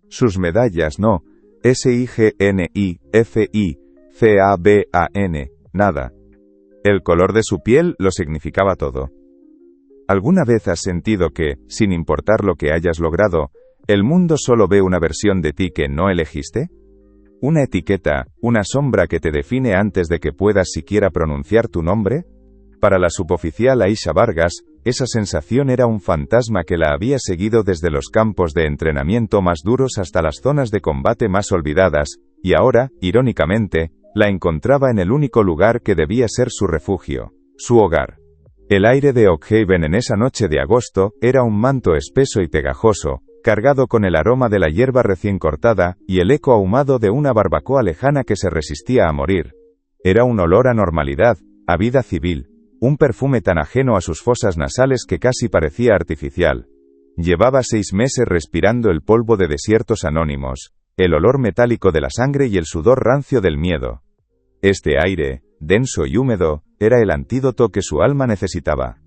Sus medallas no. SIGNIFICABAN. Nada. El color de su piel lo significaba todo. ¿Alguna vez has sentido que, sin importar lo que hayas logrado, el mundo solo ve una versión de ti que no elegiste? ¿Una etiqueta, una sombra que te define antes de que puedas siquiera pronunciar tu nombre? Para la suboficial Aisha Vargas, esa sensación era un fantasma que la había seguido desde los campos de entrenamiento más duros hasta las zonas de combate más olvidadas, y ahora, irónicamente, la encontraba en el único lugar que debía ser su refugio, su hogar. El aire de Oakhaven en esa noche de agosto era un manto espeso y pegajoso, cargado con el aroma de la hierba recién cortada, y el eco ahumado de una barbacoa lejana que se resistía a morir. Era un olor a normalidad, a vida civil, un perfume tan ajeno a sus fosas nasales que casi parecía artificial. Llevaba 6 meses respirando el polvo de desiertos anónimos, el olor metálico de la sangre y el sudor rancio del miedo. Este aire, denso y húmedo, era el antídoto que su alma necesitaba.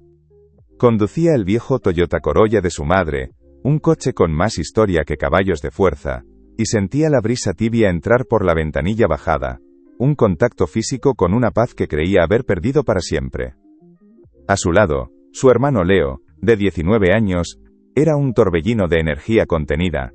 Conducía el viejo Toyota Corolla de su madre, un coche con más historia que caballos de fuerza, y sentía la brisa tibia entrar por la ventanilla bajada, un contacto físico con una paz que creía haber perdido para siempre. A su lado, su hermano Leo, de 19 años, era un torbellino de energía contenida.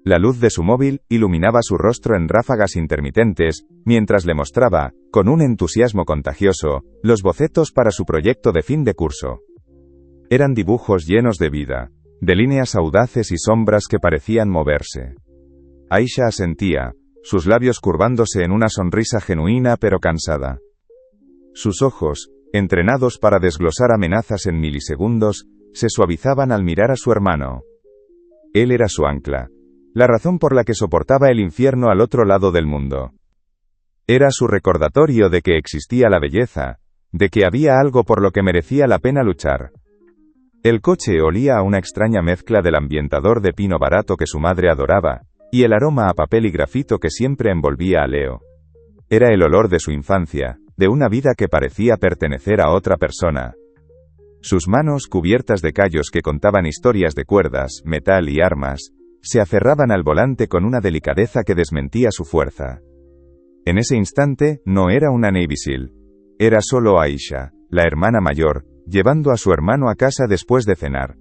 La luz de su móvil iluminaba su rostro en ráfagas intermitentes, mientras le mostraba, con un entusiasmo contagioso, los bocetos para su proyecto de fin de curso. Eran dibujos llenos de vida, de líneas audaces y sombras que parecían moverse. Aisha asentía, sus labios curvándose en una sonrisa genuina pero cansada. Sus ojos, entrenados para desglosar amenazas en milisegundos, se suavizaban al mirar a su hermano. Él era su ancla, la razón por la que soportaba el infierno al otro lado del mundo. Era su recordatorio de que existía la belleza, de que había algo por lo que merecía la pena luchar. El coche olía a una extraña mezcla del ambientador de pino barato que su madre adoraba, y el aroma a papel y grafito que siempre envolvía a Leo. Era el olor de su infancia, de una vida que parecía pertenecer a otra persona. Sus manos cubiertas de callos que contaban historias de cuerdas, metal y armas, se aferraban al volante con una delicadeza que desmentía su fuerza. En ese instante, no era una Navy SEAL. Era solo Aisha, la hermana mayor, llevando a su hermano a casa después de cenar.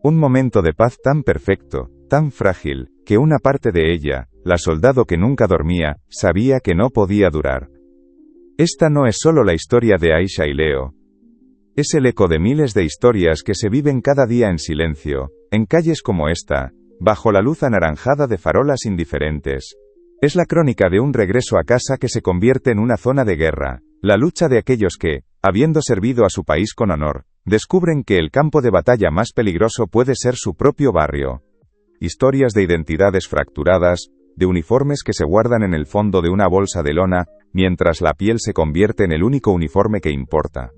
Un momento de paz tan perfecto, tan frágil, que una parte de ella, la soldado que nunca dormía, sabía que no podía durar. Esta no es solo la historia de Aisha y Leo. Es el eco de miles de historias que se viven cada día en silencio, en calles como esta, bajo la luz anaranjada de farolas indiferentes. Es la crónica de un regreso a casa que se convierte en una zona de guerra, la lucha de aquellos que, habiendo servido a su país con honor, descubren que el campo de batalla más peligroso puede ser su propio barrio. Historias de identidades fracturadas, de uniformes que se guardan en el fondo de una bolsa de lona, mientras la piel se convierte en el único uniforme que importa.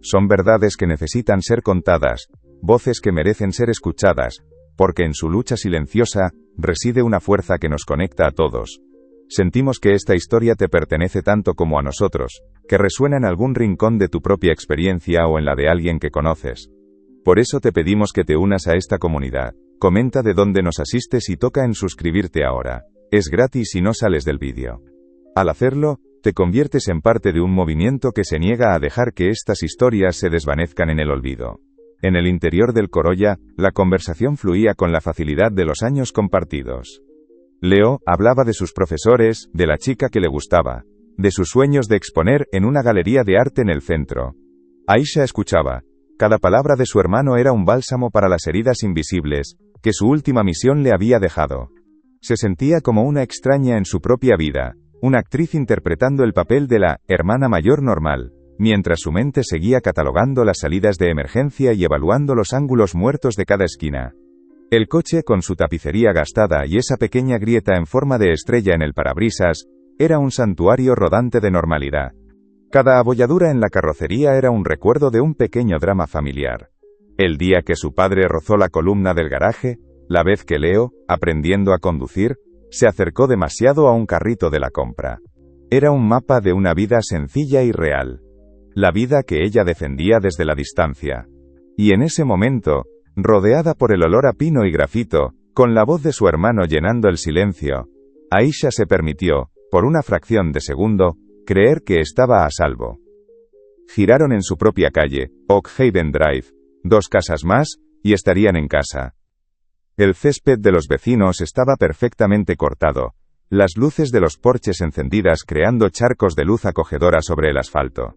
Son verdades que necesitan ser contadas, voces que merecen ser escuchadas, porque en su lucha silenciosa, reside una fuerza que nos conecta a todos. Sentimos que esta historia te pertenece tanto como a nosotros, que resuena en algún rincón de tu propia experiencia o en la de alguien que conoces. Por eso te pedimos que te unas a esta comunidad. Comenta de dónde nos asistes y toca en suscribirte ahora. Es gratis y no sales del vídeo. Al hacerlo, te conviertes en parte de un movimiento que se niega a dejar que estas historias se desvanezcan en el olvido. En el interior del Corolla, la conversación fluía con la facilidad de los años compartidos. Leo hablaba de sus profesores, de la chica que le gustaba, de sus sueños de exponer en una galería de arte en el centro. Aisha escuchaba. Cada palabra de su hermano era un bálsamo para las heridas invisibles, que su última misión le había dejado. Se sentía como una extraña en su propia vida, una actriz interpretando el papel de la hermana mayor normal, mientras su mente seguía catalogando las salidas de emergencia y evaluando los ángulos muertos de cada esquina. El coche, con su tapicería gastada y esa pequeña grieta en forma de estrella en el parabrisas, era un santuario rodante de normalidad. Cada abolladura en la carrocería era un recuerdo de un pequeño drama familiar. El día que su padre rozó la columna del garaje, la vez que Leo, aprendiendo a conducir, se acercó demasiado a un carrito de la compra. Era un mapa de una vida sencilla y real. La vida que ella defendía desde la distancia. Y en ese momento, rodeada por el olor a pino y grafito, Con la voz de su hermano llenando el silencio, Aisha se permitió, por una fracción de segundo, creer que estaba a salvo. Giraron en su propia calle, Oak Haven Drive, 2 casas más, y estarían en casa. El césped de los vecinos estaba perfectamente cortado, las luces de los porches encendidas creando charcos de luz acogedora sobre el asfalto.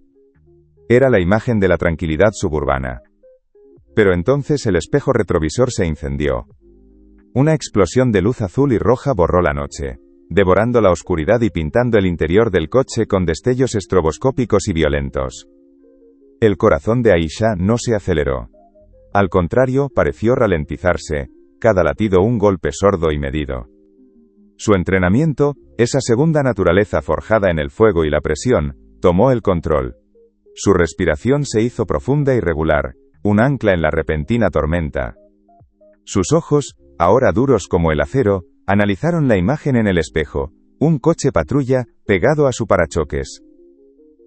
Era la imagen de la tranquilidad suburbana. Pero entonces el espejo retrovisor se incendió. Una explosión de luz azul y roja borró la noche, devorando la oscuridad y pintando el interior del coche con destellos estroboscópicos y violentos. El corazón de Aisha no se aceleró. Al contrario, pareció ralentizarse, cada latido un golpe sordo y medido. Su entrenamiento, esa segunda naturaleza forjada en el fuego y la presión, tomó el control. Su respiración se hizo profunda y regular, un ancla en la repentina tormenta. Sus ojos, ahora duros como el acero, analizaron la imagen en el espejo, un coche patrulla, pegado a su parachoques.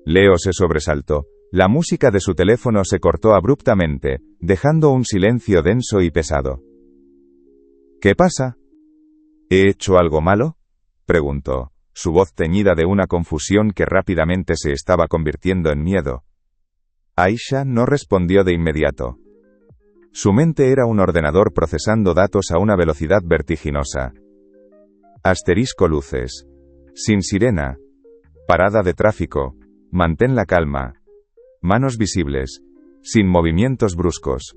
Leo se sobresaltó. La música de su teléfono se cortó abruptamente, dejando un silencio denso y pesado. ¿Qué pasa? ¿He hecho algo malo?, preguntó, su voz teñida de una confusión que rápidamente se estaba convirtiendo en miedo. Aisha no respondió de inmediato. Su mente era un ordenador procesando datos a una velocidad vertiginosa. Asterisco luces. Sin sirena. Parada de tráfico. Mantén la calma. Manos visibles. Sin movimientos bruscos.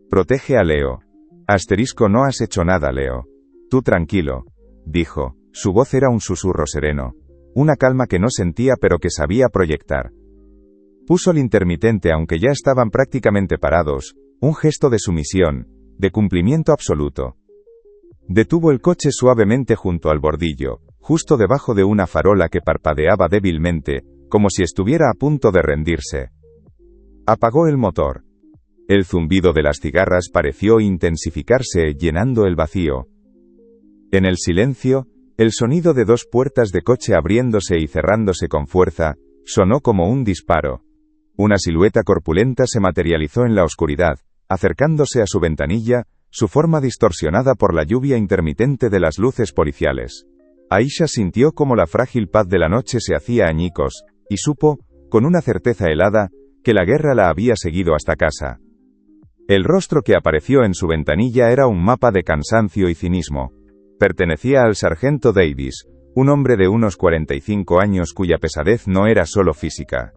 Protege a Leo. Asterisco no has hecho nada, Leo. Tú tranquilo, dijo. Su voz era un susurro sereno. Una calma que no sentía pero que sabía proyectar. Puso el intermitente aunque ya estaban prácticamente parados, un gesto de sumisión, de cumplimiento absoluto. Detuvo el coche suavemente junto al bordillo, justo debajo de una farola que parpadeaba débilmente, como si estuviera a punto de rendirse. Apagó el motor. El zumbido de las cigarras pareció intensificarse, llenando el vacío. En el silencio, el sonido de 2 puertas de coche abriéndose y cerrándose con fuerza, sonó como un disparo. Una silueta corpulenta se materializó en la oscuridad, acercándose a su ventanilla, su forma distorsionada por la lluvia intermitente de las luces policiales. Aisha sintió como la frágil paz de la noche se hacía añicos, y supo, con una certeza helada, que la guerra la había seguido hasta casa. El rostro que apareció en su ventanilla era un mapa de cansancio y cinismo. Pertenecía al sargento Davis, un hombre de unos 45 años cuya pesadez no era solo física.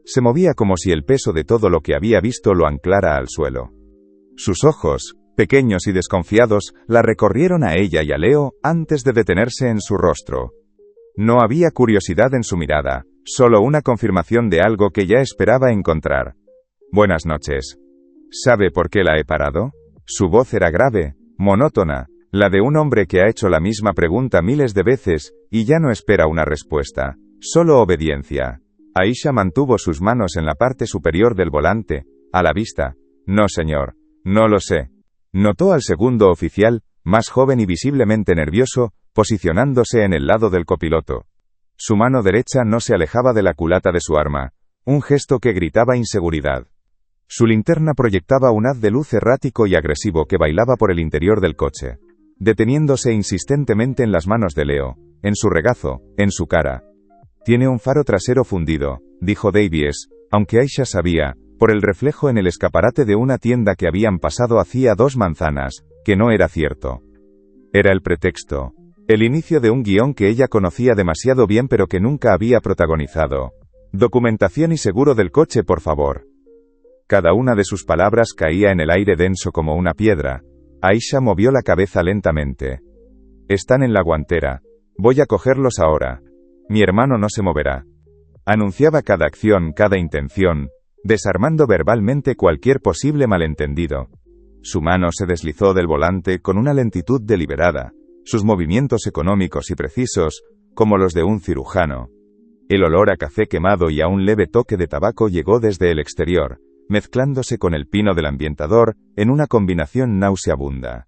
Se movía como si el peso de todo lo que había visto lo anclara al suelo. Sus ojos, pequeños y desconfiados, la recorrieron a ella y a Leo antes de detenerse en su rostro. No había curiosidad en su mirada, solo una confirmación de algo que ya esperaba encontrar. Buenas noches. ¿Sabe por qué la he parado? Su voz era grave, monótona, la de un hombre que ha hecho la misma pregunta miles de veces, y ya no espera una respuesta, solo obediencia. Aisha mantuvo sus manos en la parte superior del volante, a la vista. No señor, no lo sé. Notó al segundo oficial, más joven y visiblemente nervioso, posicionándose en el lado del copiloto. Su mano derecha no se alejaba de la culata de su arma, un gesto que gritaba inseguridad. Su linterna proyectaba un haz de luz errático y agresivo que bailaba por el interior del coche, deteniéndose insistentemente en las manos de Leo, en su regazo, en su cara. Tiene un faro trasero fundido, dijo Davies, aunque Aisha sabía, por el reflejo en el escaparate de una tienda que habían pasado hacía 2 manzanas, que no era cierto. Era el pretexto, el inicio de un guión que ella conocía demasiado bien pero que nunca había protagonizado. Documentación y seguro del coche, por favor. Cada una de sus palabras caía en el aire denso como una piedra. Aisha movió la cabeza lentamente. Están en la guantera. Voy a cogerlos ahora. Mi hermano no se moverá. Anunciaba cada acción, cada intención, desarmando verbalmente cualquier posible malentendido. Su mano se deslizó del volante con una lentitud deliberada, sus movimientos económicos y precisos, como los de un cirujano. El olor a café quemado y a un leve toque de tabaco llegó desde el exterior, mezclándose con el pino del ambientador, en una combinación nauseabunda.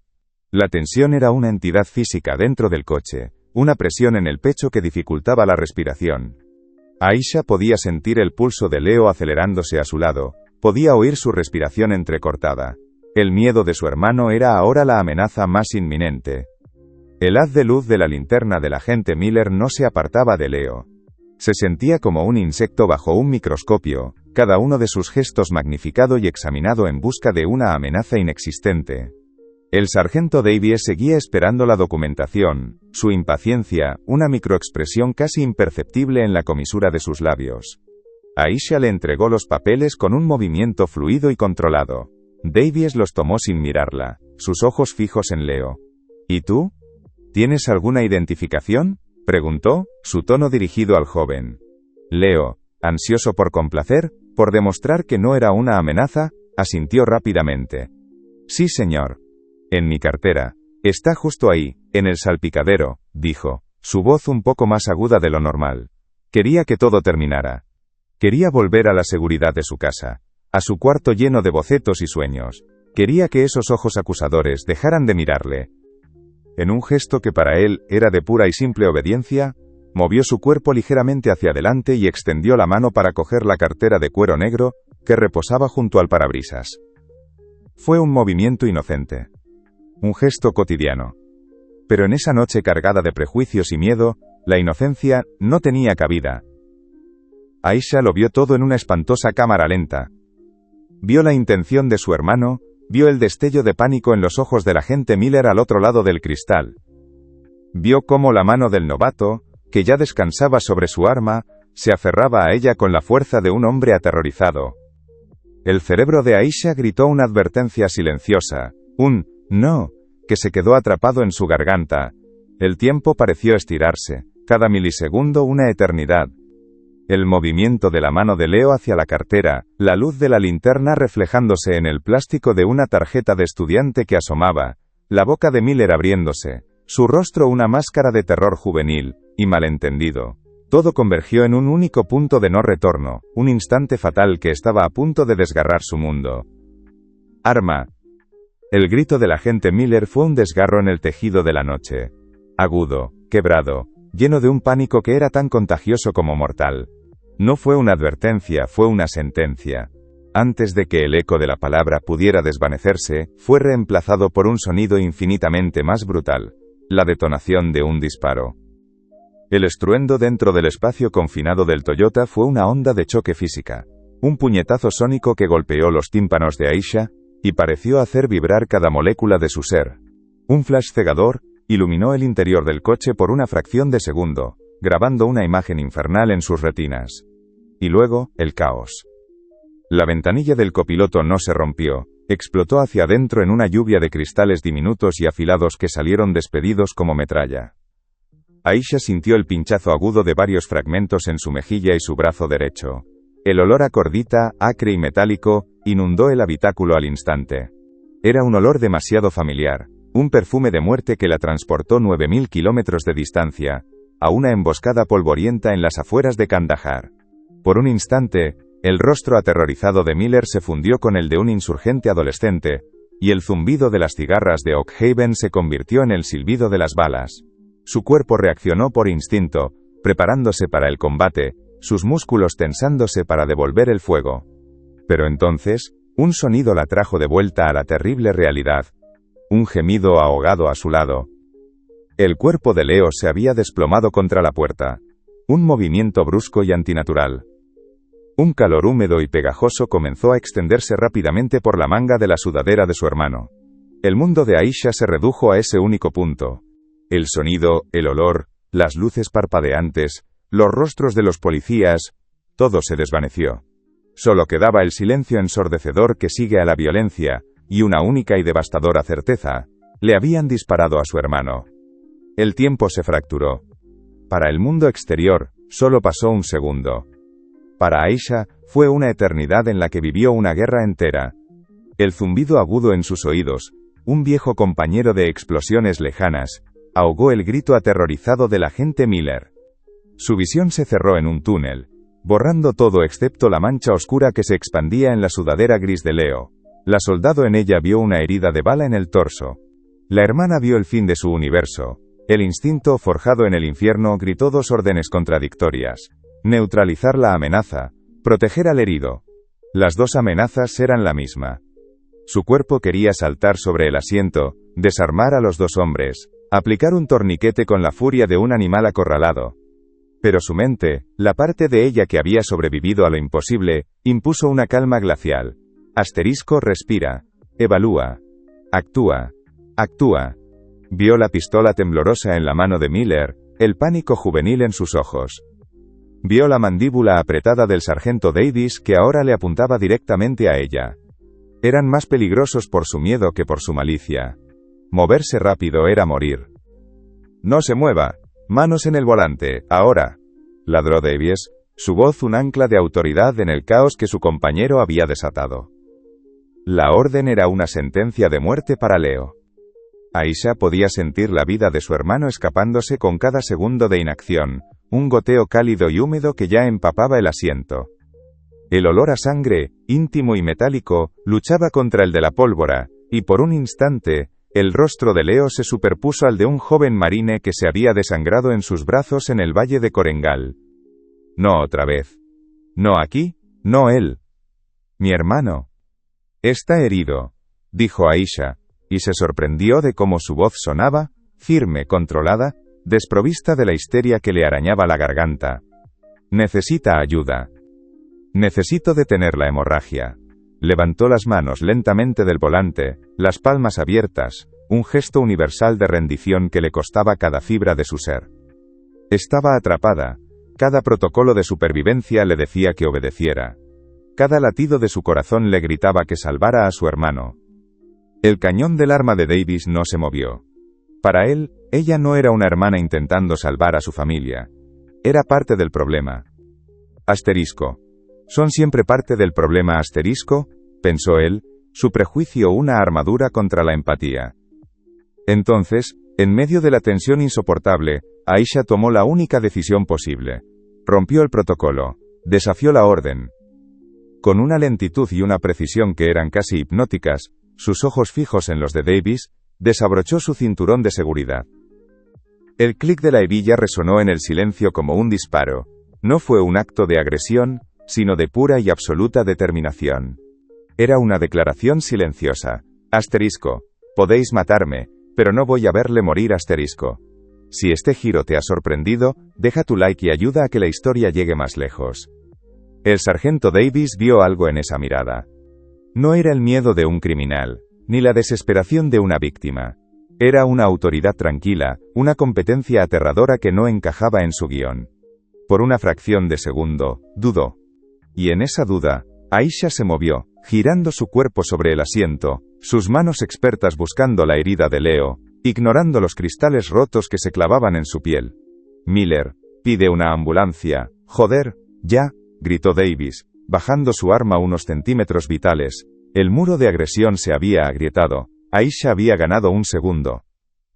La tensión era una entidad física dentro del coche, una presión en el pecho que dificultaba la respiración. Aisha podía sentir el pulso de Leo acelerándose a su lado, podía oír su respiración entrecortada. El miedo de su hermano era ahora la amenaza más inminente. El haz de luz de la linterna del agente Miller no se apartaba de Leo. Se sentía como un insecto bajo un microscopio, cada uno de sus gestos magnificado y examinado en busca de una amenaza inexistente. El sargento Davies seguía esperando la documentación, su impaciencia, una microexpresión casi imperceptible en la comisura de sus labios. Aisha le entregó los papeles con un movimiento fluido y controlado. Davies los tomó sin mirarla, sus ojos fijos en Leo. ¿Y tú? ¿Tienes alguna identificación?, preguntó, su tono dirigido al joven. Leo, ansioso por complacer, por demostrar que no era una amenaza, asintió rápidamente. Sí, señor. En mi cartera. Está justo ahí, en el salpicadero, dijo, su voz un poco más aguda de lo normal. Quería que todo terminara. Quería volver a la seguridad de su casa, a su cuarto lleno de bocetos y sueños. Quería que esos ojos acusadores dejaran de mirarle. En un gesto que para él era de pura y simple obediencia, movió su cuerpo ligeramente hacia adelante y extendió la mano para coger la cartera de cuero negro que reposaba junto al parabrisas. Fue un movimiento inocente. Un gesto cotidiano. Pero en esa noche cargada de prejuicios y miedo, la inocencia no tenía cabida. Aisha lo vio todo en una espantosa cámara lenta. Vio la intención de su hermano, vio el destello de pánico en los ojos del agente Miller al otro lado del cristal. Vio cómo la mano del novato, que ya descansaba sobre su arma, se aferraba a ella con la fuerza de un hombre aterrorizado. El cerebro de Aisha gritó una advertencia silenciosa, un «no», que se quedó atrapado en su garganta. El tiempo pareció estirarse, cada milisegundo una eternidad. El movimiento de la mano de Leo hacia la cartera, la luz de la linterna reflejándose en el plástico de una tarjeta de estudiante que asomaba, la boca de Miller abriéndose, su rostro una máscara de terror juvenil y malentendido. Todo convergió en un único punto de no retorno, un instante fatal que estaba a punto de desgarrar su mundo. Arma. El grito del agente Miller fue un desgarro en el tejido de la noche. Agudo, quebrado, lleno de un pánico que era tan contagioso como mortal. No fue una advertencia, fue una sentencia. Antes de que el eco de la palabra pudiera desvanecerse, fue reemplazado por un sonido infinitamente más brutal, la detonación de un disparo. El estruendo dentro del espacio confinado del Toyota fue una onda de choque física, un puñetazo sónico que golpeó los tímpanos de Aisha, y pareció hacer vibrar cada molécula de su ser. Un flash cegador iluminó el interior del coche por una fracción de segundo, grabando una imagen infernal en sus retinas. Y luego, el caos. La ventanilla del copiloto no se rompió, explotó hacia adentro en una lluvia de cristales diminutos y afilados que salieron despedidos como metralla. Aisha sintió el pinchazo agudo de varios fragmentos en su mejilla y su brazo derecho. El olor a cordita, acre y metálico, inundó el habitáculo al instante. Era un olor demasiado familiar, un perfume de muerte que la transportó 9000 kilómetros de distancia, a una emboscada polvorienta en las afueras de Kandahar. Por un instante, el rostro aterrorizado de Miller se fundió con el de un insurgente adolescente, y el zumbido de las cigarras de Oak Haven se convirtió en el silbido de las balas. Su cuerpo reaccionó por instinto, preparándose para el combate, sus músculos tensándose para devolver el fuego. Pero entonces, un sonido la trajo de vuelta a la terrible realidad. Un gemido ahogado a su lado. El cuerpo de Leo se había desplomado contra la puerta. Un movimiento brusco y antinatural. Un calor húmedo y pegajoso comenzó a extenderse rápidamente por la manga de la sudadera de su hermano. El mundo de Aisha se redujo a ese único punto. El sonido, el olor, las luces parpadeantes, los rostros de los policías, todo se desvaneció. Solo quedaba el silencio ensordecedor que sigue a la violencia, y una única y devastadora certeza: le habían disparado a su hermano. El tiempo se fracturó. Para el mundo exterior, solo pasó un segundo. Para Aisha, fue una eternidad en la que vivió una guerra entera. El zumbido agudo en sus oídos, un viejo compañero de explosiones lejanas, ahogó el grito aterrorizado del agente Miller. Su visión se cerró en un túnel, borrando todo excepto la mancha oscura que se expandía en la sudadera gris de Leo. La soldado en ella vio una herida de bala en el torso. La hermana vio el fin de su universo. El instinto forjado en el infierno gritó dos órdenes contradictorias: neutralizar la amenaza, proteger al herido. Las dos amenazas eran la misma. Su cuerpo quería saltar sobre el asiento, desarmar a los dos hombres, aplicar un torniquete con la furia de un animal acorralado. Pero su mente, la parte de ella que había sobrevivido a lo imposible, impuso una calma glacial. Respira. Evalúa. Actúa. Actúa. Vio la pistola temblorosa en la mano de Miller, el pánico juvenil en sus ojos. Vio la mandíbula apretada del sargento Davis que ahora le apuntaba directamente a ella. Eran más peligrosos por su miedo que por su malicia. Moverse rápido era morir. No se mueva. Manos en el volante, ahora. Ladró Davis, su voz un ancla de autoridad en el caos que su compañero había desatado. La orden era una sentencia de muerte para Leo. Aisha podía sentir la vida de su hermano escapándose con cada segundo de inacción, un goteo cálido y húmedo que ya empapaba el asiento. El olor a sangre, íntimo y metálico, luchaba contra el de la pólvora, y por un instante, el rostro de Leo se superpuso al de un joven marine que se había desangrado en sus brazos en el valle de Korengal. No otra vez. No aquí, no él. Mi hermano. Está herido, dijo Aisha, y se sorprendió de cómo su voz sonaba, firme, controlada, desprovista de la histeria que le arañaba la garganta. Necesita ayuda. Necesito detener la hemorragia. Levantó las manos lentamente del volante, las palmas abiertas, un gesto universal de rendición que le costaba cada fibra de su ser. Estaba atrapada. Cada protocolo de supervivencia le decía que obedeciera. Cada latido de su corazón le gritaba que salvara a su hermano. El cañón del arma de Davis no se movió. Para él, ella no era una hermana intentando salvar a su familia. Era parte del problema. ¿Son siempre parte del problema ? Pensó él, su prejuicio una armadura contra la empatía. Entonces, en medio de la tensión insoportable, Aisha tomó la única decisión posible. Rompió el protocolo. Desafió la orden. Con una lentitud y una precisión que eran casi hipnóticas, sus ojos fijos en los de Davis, desabrochó su cinturón de seguridad. El clic de la hebilla resonó en el silencio como un disparo. No fue un acto de agresión, sino de pura y absoluta determinación. Era una declaración silenciosa. Podéis matarme, pero no voy a verle morir . Si este giro te ha sorprendido, deja tu like y ayuda a que la historia llegue más lejos. El sargento Davis vio algo en esa mirada. No era el miedo de un criminal, ni la desesperación de una víctima. Era una autoridad tranquila, una competencia aterradora que no encajaba en su guión. Por una fracción de segundo, dudó. Y en esa duda, Aisha se movió, girando su cuerpo sobre el asiento, sus manos expertas buscando la herida de Leo, ignorando los cristales rotos que se clavaban en su piel. Miller, pide una ambulancia. Joder, ya, gritó Davis, bajando su arma unos centímetros vitales. El muro de agresión se había agrietado. Aisha había ganado un segundo.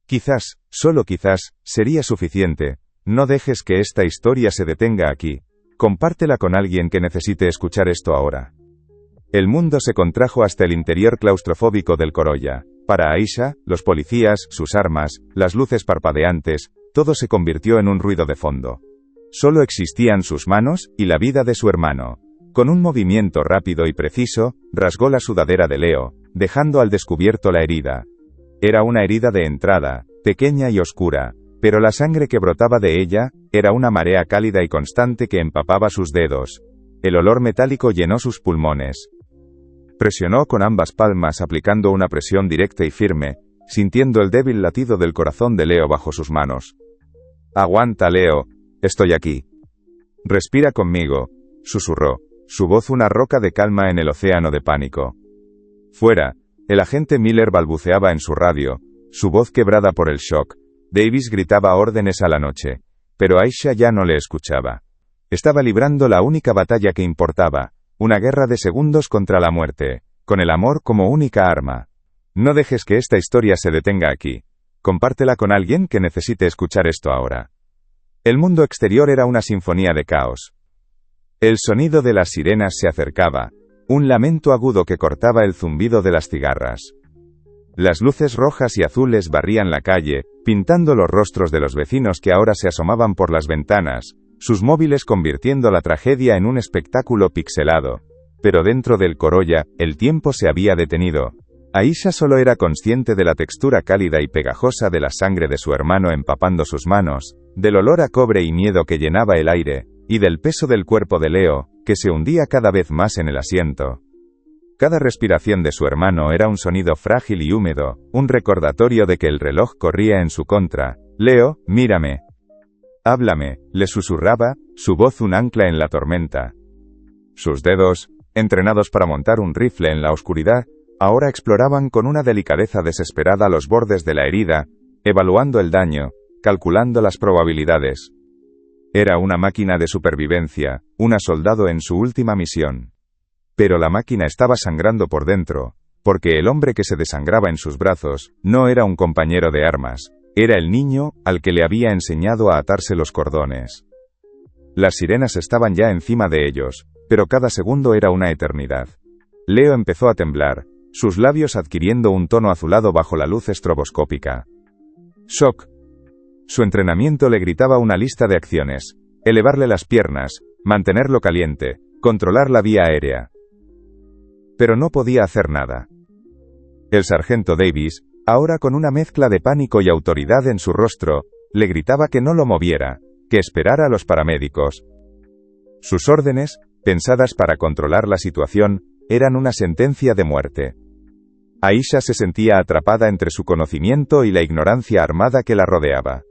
Quizás, solo quizás, sería suficiente. No dejes que esta historia se detenga aquí. Compártela con alguien que necesite escuchar esto ahora. El mundo se contrajo hasta el interior claustrofóbico del Corolla. Para Aisha, los policías, sus armas, las luces parpadeantes, todo se convirtió en un ruido de fondo. Solo existían sus manos, y la vida de su hermano. Con un movimiento rápido y preciso, rasgó la sudadera de Leo, dejando al descubierto la herida. Era una herida de entrada, pequeña y oscura, pero la sangre que brotaba de ella, era una marea cálida y constante que empapaba sus dedos. El olor metálico llenó sus pulmones. Presionó con ambas palmas aplicando una presión directa y firme, sintiendo el débil latido del corazón de Leo bajo sus manos. Aguanta, Leo, estoy aquí. Respira conmigo, susurró, su voz una roca de calma en el océano de pánico. Fuera, el agente Miller balbuceaba en su radio, su voz quebrada por el shock. Davis gritaba órdenes a la noche, pero Aisha ya no le escuchaba. Estaba librando la única batalla que importaba, una guerra de segundos contra la muerte, con el amor como única arma. No dejes que esta historia se detenga aquí. Compártela con alguien que necesite escuchar esto ahora. El mundo exterior era una sinfonía de caos. El sonido de las sirenas se acercaba, un lamento agudo que cortaba el zumbido de las cigarras. Las luces rojas y azules barrían la calle, pintando los rostros de los vecinos que ahora se asomaban por las ventanas, sus móviles convirtiendo la tragedia en un espectáculo pixelado. Pero dentro del Corolla, el tiempo se había detenido. Aisha solo era consciente de la textura cálida y pegajosa de la sangre de su hermano empapando sus manos, del olor a cobre y miedo que llenaba el aire, y del peso del cuerpo de Leo, que se hundía cada vez más en el asiento. Cada respiración de su hermano era un sonido frágil y húmedo, un recordatorio de que el reloj corría en su contra. «Leo, mírame. Háblame», le susurraba, su voz un ancla en la tormenta. Sus dedos, entrenados para montar un rifle en la oscuridad, ahora exploraban con una delicadeza desesperada los bordes de la herida, evaluando el daño, calculando las probabilidades. Era una máquina de supervivencia, una soldado en su última misión. Pero la máquina estaba sangrando por dentro, porque el hombre que se desangraba en sus brazos no era un compañero de armas, era el niño al que le había enseñado a atarse los cordones. Las sirenas estaban ya encima de ellos, pero cada segundo era una eternidad. Leo empezó a temblar, sus labios adquiriendo un tono azulado bajo la luz estroboscópica. Shock. Su entrenamiento le gritaba una lista de acciones: elevarle las piernas, mantenerlo caliente, controlar la vía aérea. Pero no podía hacer nada. El sargento Davis, ahora con una mezcla de pánico y autoridad en su rostro, le gritaba que no lo moviera, que esperara a los paramédicos. Sus órdenes, pensadas para controlar la situación, eran una sentencia de muerte. Aisha se sentía atrapada entre su conocimiento y la ignorancia armada que la rodeaba.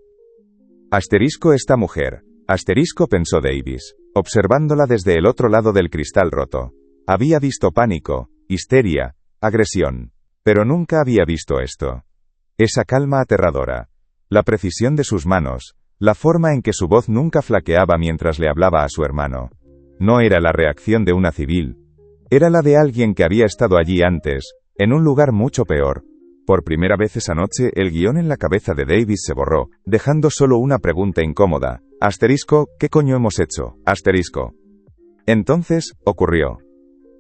Asterisco esta mujer. Asterisco, pensó Davis, observándola desde el otro lado del cristal roto. Había visto pánico, histeria, agresión. Pero nunca había visto esto. Esa calma aterradora. La precisión de sus manos. La forma en que su voz nunca flaqueaba mientras le hablaba a su hermano. No era la reacción de una civil. Era la de alguien que había estado allí antes, en un lugar mucho peor. Por primera vez esa noche, el guión en la cabeza de Davis se borró, dejando solo una pregunta incómoda. Asterisco, ¿qué coño hemos hecho? Asterisco. Entonces, ocurrió.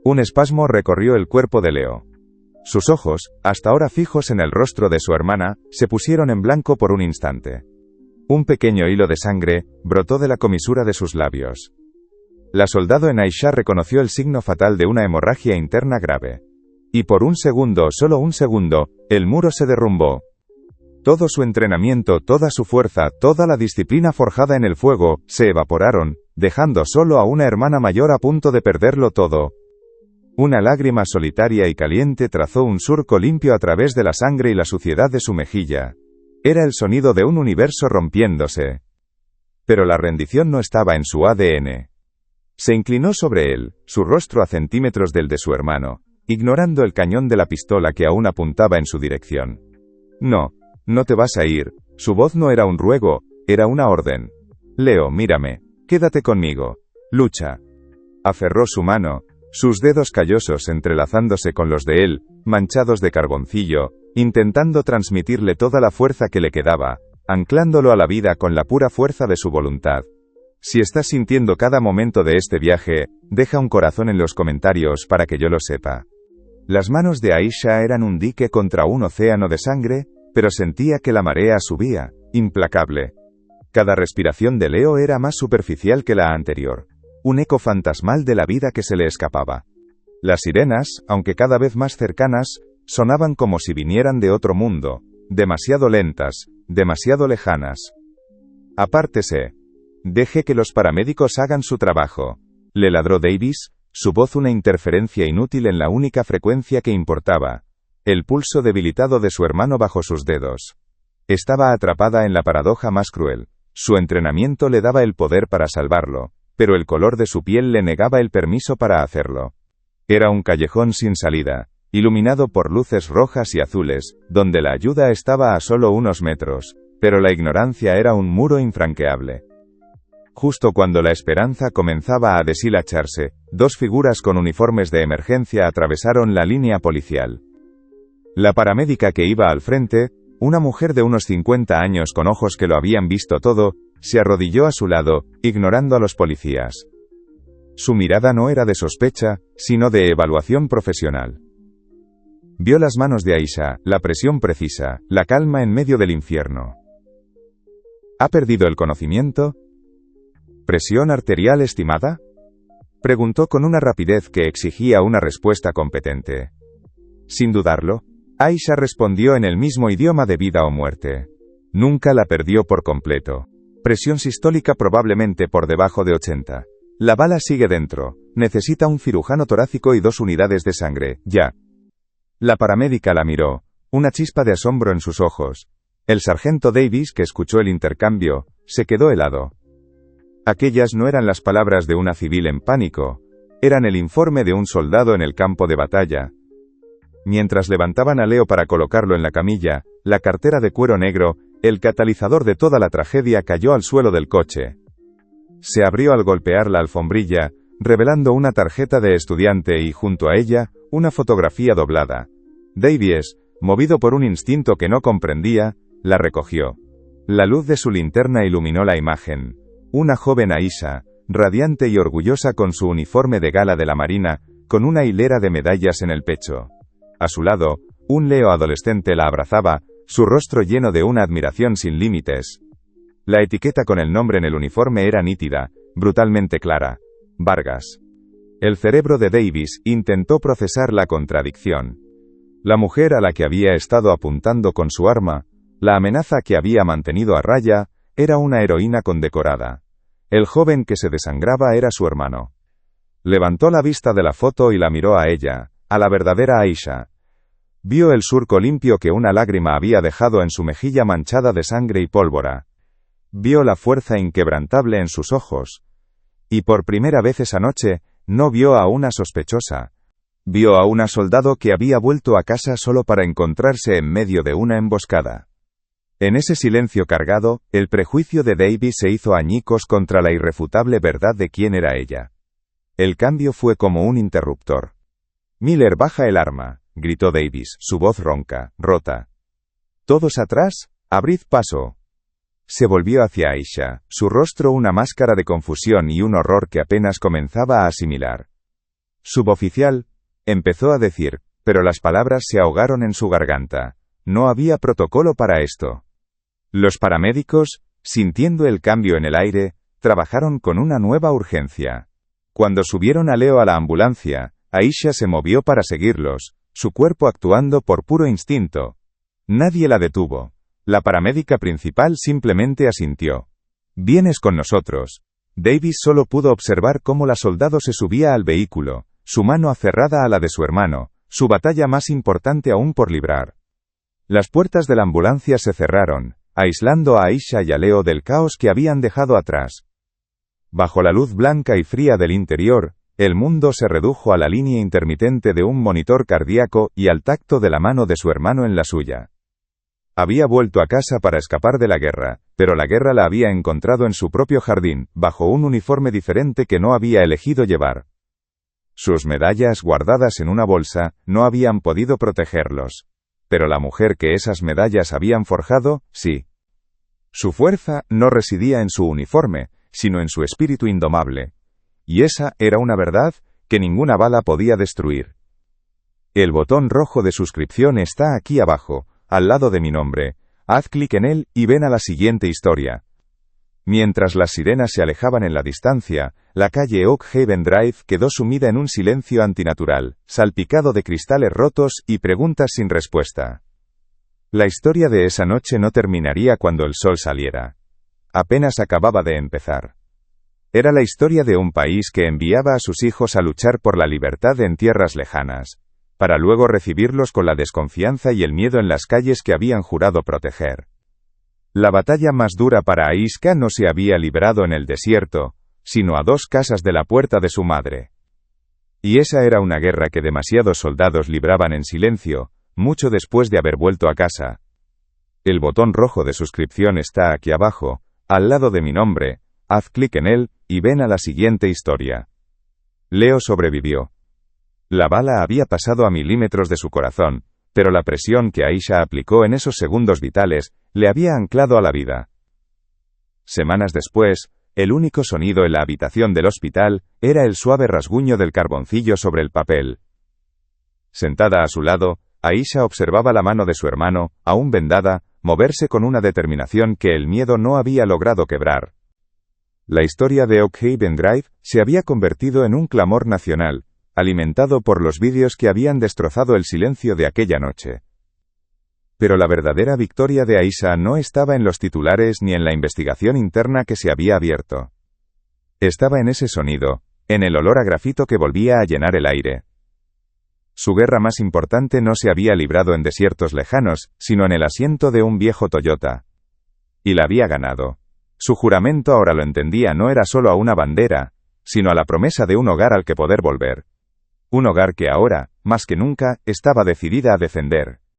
Un espasmo recorrió el cuerpo de Leo. Sus ojos, hasta ahora fijos en el rostro de su hermana, se pusieron en blanco por un instante. Un pequeño hilo de sangre brotó de la comisura de sus labios. La soldado en Aisha reconoció el signo fatal de una hemorragia interna grave. Y por un segundo, solo un segundo, el muro se derrumbó. Todo su entrenamiento, toda su fuerza, toda la disciplina forjada en el fuego, se evaporaron, dejando solo a una hermana mayor a punto de perderlo todo. Una lágrima solitaria y caliente trazó un surco limpio a través de la sangre y la suciedad de su mejilla. Era el sonido de un universo rompiéndose. Pero la rendición no estaba en su ADN. Se inclinó sobre él, su rostro a centímetros del de su hermano, ignorando el cañón de la pistola que aún apuntaba en su dirección. No, no te vas a ir. Su voz no era un ruego, era una orden. Leo, mírame, quédate conmigo. Lucha. Aferró su mano, sus dedos callosos entrelazándose con los de él, manchados de carboncillo, intentando transmitirle toda la fuerza que le quedaba, anclándolo a la vida con la pura fuerza de su voluntad. Si estás sintiendo cada momento de este viaje, deja un corazón en los comentarios para que yo lo sepa. Las manos de Aisha eran un dique contra un océano de sangre, pero sentía que la marea subía, implacable. Cada respiración de Leo era más superficial que la anterior. Un eco fantasmal de la vida que se le escapaba. Las sirenas, aunque cada vez más cercanas, sonaban como si vinieran de otro mundo, demasiado lentas, demasiado lejanas. Apártese. Deje que los paramédicos hagan su trabajo. Le ladró Davis, su voz una interferencia inútil en la única frecuencia que importaba. El pulso debilitado de su hermano bajo sus dedos. Estaba atrapada en la paradoja más cruel. Su entrenamiento le daba el poder para salvarlo, pero el color de su piel le negaba el permiso para hacerlo. Era un callejón sin salida, iluminado por luces rojas y azules, donde la ayuda estaba a solo unos metros, pero la ignorancia era un muro infranqueable. Justo cuando la esperanza comenzaba a deshilacharse, dos figuras con uniformes de emergencia atravesaron la línea policial. La paramédica que iba al frente, una mujer de unos 50 años con ojos que lo habían visto todo, se arrodilló a su lado, ignorando a los policías. Su mirada no era de sospecha, sino de evaluación profesional. Vio las manos de Aisha, la presión precisa, la calma en medio del infierno. ¿Ha perdido el conocimiento? ¿Presión arterial estimada? Preguntó con una rapidez que exigía una respuesta competente. Sin dudarlo, Aisha respondió en el mismo idioma de vida o muerte. Nunca la perdió por completo. Presión sistólica probablemente por debajo de 80. La bala sigue dentro. Necesita un cirujano torácico y 2 unidades de sangre, ya. La paramédica la miró, una chispa de asombro en sus ojos. El sargento Davis, que escuchó el intercambio, se quedó helado. Aquellas no eran las palabras de una civil en pánico, eran el informe de un soldado en el campo de batalla. Mientras levantaban a Leo para colocarlo en la camilla, la cartera de cuero negro, el catalizador de toda la tragedia, cayó al suelo del coche. Se abrió al golpear la alfombrilla, revelando una tarjeta de estudiante y, junto a ella, una fotografía doblada. Davies, movido por un instinto que no comprendía, la recogió. La luz de su linterna iluminó la imagen. Una joven Aisha, radiante y orgullosa con su uniforme de gala de la Marina, con una hilera de medallas en el pecho. A su lado, un Leo adolescente la abrazaba, su rostro lleno de una admiración sin límites. La etiqueta con el nombre en el uniforme era nítida, brutalmente clara. Vargas. El cerebro de Davis intentó procesar la contradicción. La mujer a la que había estado apuntando con su arma, la amenaza que había mantenido a raya, era una heroína condecorada. El joven que se desangraba era su hermano. Levantó la vista de la foto y la miró a ella, a la verdadera Aisha. Vio el surco limpio que una lágrima había dejado en su mejilla manchada de sangre y pólvora. Vio la fuerza inquebrantable en sus ojos. Y por primera vez esa noche, no vio a una sospechosa. Vio a una soldado que había vuelto a casa solo para encontrarse en medio de una emboscada. En ese silencio cargado, el prejuicio de Davis se hizo añicos contra la irrefutable verdad de quién era ella. El cambio fue como un interruptor. «Miller, baja el arma», gritó Davis, su voz ronca, rota. «¿Todos atrás? Abrid paso». Se volvió hacia Aisha, su rostro una máscara de confusión y un horror que apenas comenzaba a asimilar. «Suboficial», empezó a decir, pero las palabras se ahogaron en su garganta. No había protocolo para esto. Los paramédicos, sintiendo el cambio en el aire, trabajaron con una nueva urgencia. Cuando subieron a Leo a la ambulancia, Aisha se movió para seguirlos, su cuerpo actuando por puro instinto. Nadie la detuvo. La paramédica principal simplemente asintió. «Vienes con nosotros». Davis solo pudo observar cómo la soldado se subía al vehículo, su mano aferrada a la de su hermano, su batalla más importante aún por librar. Las puertas de la ambulancia se cerraron, aislando a Aisha y a Leo del caos que habían dejado atrás. Bajo la luz blanca y fría del interior, el mundo se redujo a la línea intermitente de un monitor cardíaco y al tacto de la mano de su hermano en la suya. Había vuelto a casa para escapar de la guerra, pero la guerra la había encontrado en su propio jardín, bajo un uniforme diferente que no había elegido llevar. Sus medallas, guardadas en una bolsa, no habían podido protegerlos. Pero la mujer que esas medallas habían forjado, sí. Su fuerza no residía en su uniforme, sino en su espíritu indomable. Y esa era una verdad que ninguna bala podía destruir. El botón rojo de suscripción está aquí abajo, al lado de mi nombre. Haz clic en él y ven a la siguiente historia. Mientras las sirenas se alejaban en la distancia, la calle Oak Haven Drive quedó sumida en un silencio antinatural, salpicado de cristales rotos y preguntas sin respuesta. La historia de esa noche no terminaría cuando el sol saliera. Apenas acababa de empezar. Era la historia de un país que enviaba a sus hijos a luchar por la libertad en tierras lejanas, para luego recibirlos con la desconfianza y el miedo en las calles que habían jurado proteger. La batalla más dura para Aisha no se había librado en el desierto, sino a 2 casas de la puerta de su madre. Y esa era una guerra que demasiados soldados libraban en silencio, mucho después de haber vuelto a casa. El botón rojo de suscripción está aquí abajo, al lado de mi nombre. Haz clic en él, y ven a la siguiente historia. Leo sobrevivió. La bala había pasado a milímetros de su corazón, pero la presión que Aisha aplicó en esos segundos vitales, le había anclado a la vida. Semanas después, el único sonido en la habitación del hospital, era el suave rasguño del carboncillo sobre el papel. Sentada a su lado, Aisha observaba la mano de su hermano, aún vendada, moverse con una determinación que el miedo no había logrado quebrar. La historia de Oak Haven Drive se había convertido en un clamor nacional, alimentado por los vídeos que habían destrozado el silencio de aquella noche. Pero la verdadera victoria de Aisha no estaba en los titulares ni en la investigación interna que se había abierto. Estaba en ese sonido, en el olor a grafito que volvía a llenar el aire. Su guerra más importante no se había librado en desiertos lejanos, sino en el asiento de un viejo Toyota. Y la había ganado. Su juramento, ahora lo entendía, no era solo a una bandera, sino a la promesa de un hogar al que poder volver. Un hogar que ahora, más que nunca, estaba decidida a defender.